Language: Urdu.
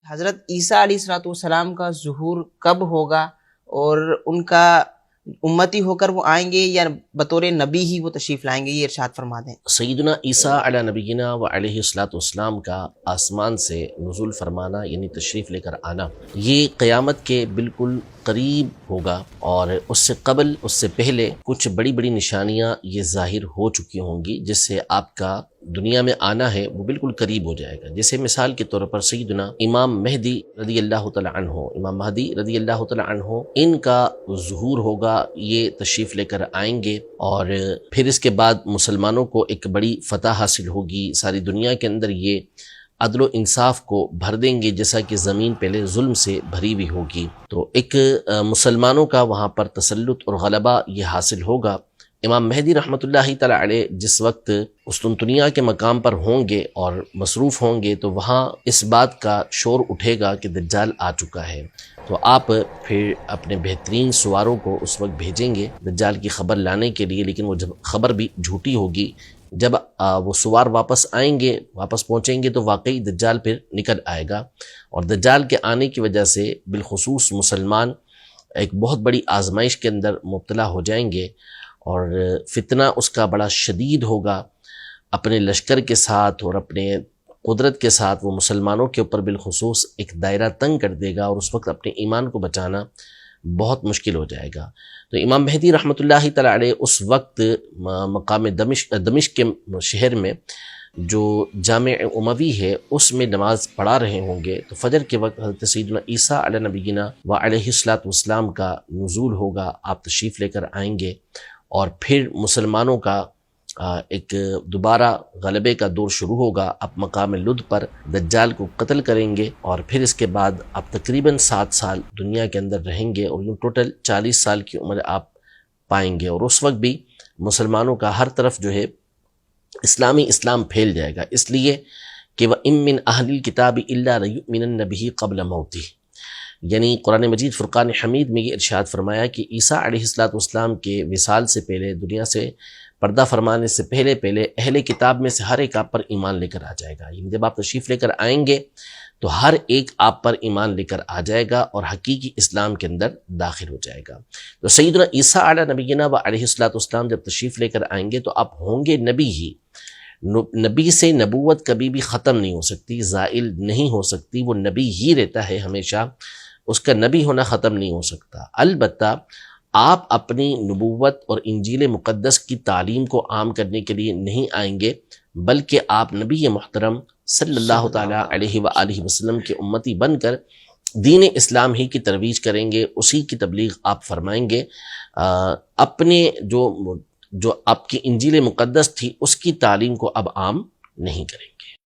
حضرت عیسیٰ علیہ الصلوۃ والسلام کا ظہور کب ہوگا، اور ان کا امتی ہو کر وہ آئیں گے یا بطور نبی ہی وہ تشریف لائیں گے، یہ ارشاد فرما دیں۔ سیدنا عیسیٰ علی نبینا و علیہ الصلوۃ والسلام کا آسمان سے نزول فرمانا یعنی تشریف لے کر آنا، یہ قیامت کے بالکل قریب ہوگا، اور اس سے قبل، اس سے پہلے کچھ بڑی بڑی نشانیاں یہ ظاہر ہو چکی ہوں گی، جس سے آپ کا دنیا میں آنا ہے وہ بالکل قریب ہو جائے گا۔ جیسے مثال کے طور پر سیدنا امام مہدی رضی اللہ تعالی عنہ، امام مہدی رضی اللہ تعالی عنہ، ان کا ظہور ہوگا، یہ تشریف لے کر آئیں گے، اور پھر اس کے بعد مسلمانوں کو ایک بڑی فتح حاصل ہوگی، ساری دنیا کے اندر یہ عدل و انصاف کو بھر دیں گے، جیسا کہ زمین پہلے ظلم سے بھری ہوئی ہوگی۔ تو ایک مسلمانوں کا وہاں پر تسلط اور غلبہ یہ حاصل ہوگا۔ امام مہدی رحمۃ اللہ تعالی علیہ جس وقت قسطنطنیہ کے مقام پر ہوں گے اور مصروف ہوں گے، تو وہاں اس بات کا شور اٹھے گا کہ دجال آ چکا ہے، تو آپ پھر اپنے بہترین سواروں کو اس وقت بھیجیں گے دجال کی خبر لانے کے لیے، لیکن وہ جب خبر بھی جھوٹی ہوگی، جب وہ سوار واپس آئیں گے، واپس پہنچیں گے، تو واقعی دجال پھر نکل آئے گا، اور دجال کے آنے کی وجہ سے بالخصوص مسلمان ایک بہت بڑی آزمائش کے اندر مبتلا ہو جائیں گے، اور فتنہ اس کا بڑا شدید ہوگا۔ اپنے لشکر کے ساتھ اور اپنے قدرت کے ساتھ وہ مسلمانوں کے اوپر بالخصوص ایک دائرہ تنگ کر دے گا، اور اس وقت اپنے ایمان کو بچانا بہت مشکل ہو جائے گا۔ تو امام مہدی رحمۃ اللہ تعالی علیہ اس وقت مقام دمشق کے شہر میں جو جامع اموی ہے اس میں نماز پڑھا رہے ہوں گے، تو فجر کے وقت حضرت سیدنا عیسیٰ علی نبینا و علیہ الصلوۃ والسلام کا نزول ہوگا، آپ تشریف لے کر آئیں گے، اور پھر مسلمانوں کا ایک دوبارہ غلبے کا دور شروع ہوگا۔ آپ مقام لد پر دجال کو قتل کریں گے، اور پھر اس کے بعد آپ تقریباً 7 سال دنیا کے اندر رہیں گے، اور یوں ٹوٹل 40 سال کی عمر آپ پائیں گے، اور اس وقت بھی مسلمانوں کا ہر طرف جو ہے اسلام پھیل جائے گا، اس لیے کہ وَإِن مِّنْ أَهْلِ الْكِتَابِ إِلَّا لَيُؤْمِنَنَّ بِهِ قَبْلَ مَوْتِهِ، یعنی قرآن مجید فرقان حمید میں یہ ارشاد فرمایا کہ عیسیٰ علیہ الصلوۃ والسلام کے وصال سے پہلے، دنیا سے پردہ فرمانے سے پہلے اہل کتاب میں سے ہر ایک آپ پر ایمان لے کر آ جائے گا، یعنی جب آپ تشریف لے کر آئیں گے تو ہر ایک آپ پر ایمان لے کر آ جائے گا اور حقیقی اسلام کے اندر داخل ہو جائے گا۔ تو سیدنا عیسیٰ علی نبینا و علیہ الصلوۃ والسلام جب تشریف لے کر آئیں گے تو آپ ہوں گے نبی ہی، نبی سے نبوت کبھی بھی ختم نہیں ہو سکتی، زائل نہیں ہو سکتی، وہ نبی ہی رہتا ہے ہمیشہ، اس کا نبی ہونا ختم نہیں ہو سکتا۔ البتہ آپ اپنی نبوت اور انجیل مقدس کی تعلیم کو عام کرنے کے لیے نہیں آئیں گے، بلکہ آپ نبی محترم صلی اللہ تعالیٰ علیہ وآلہ وسلم کے امتی بن کر دین اسلام ہی کی ترویج کریں گے، اسی کی تبلیغ آپ فرمائیں گے، اپنے جو آپ کی انجیل مقدس تھی اس کی تعلیم کو اب عام نہیں کریں گے۔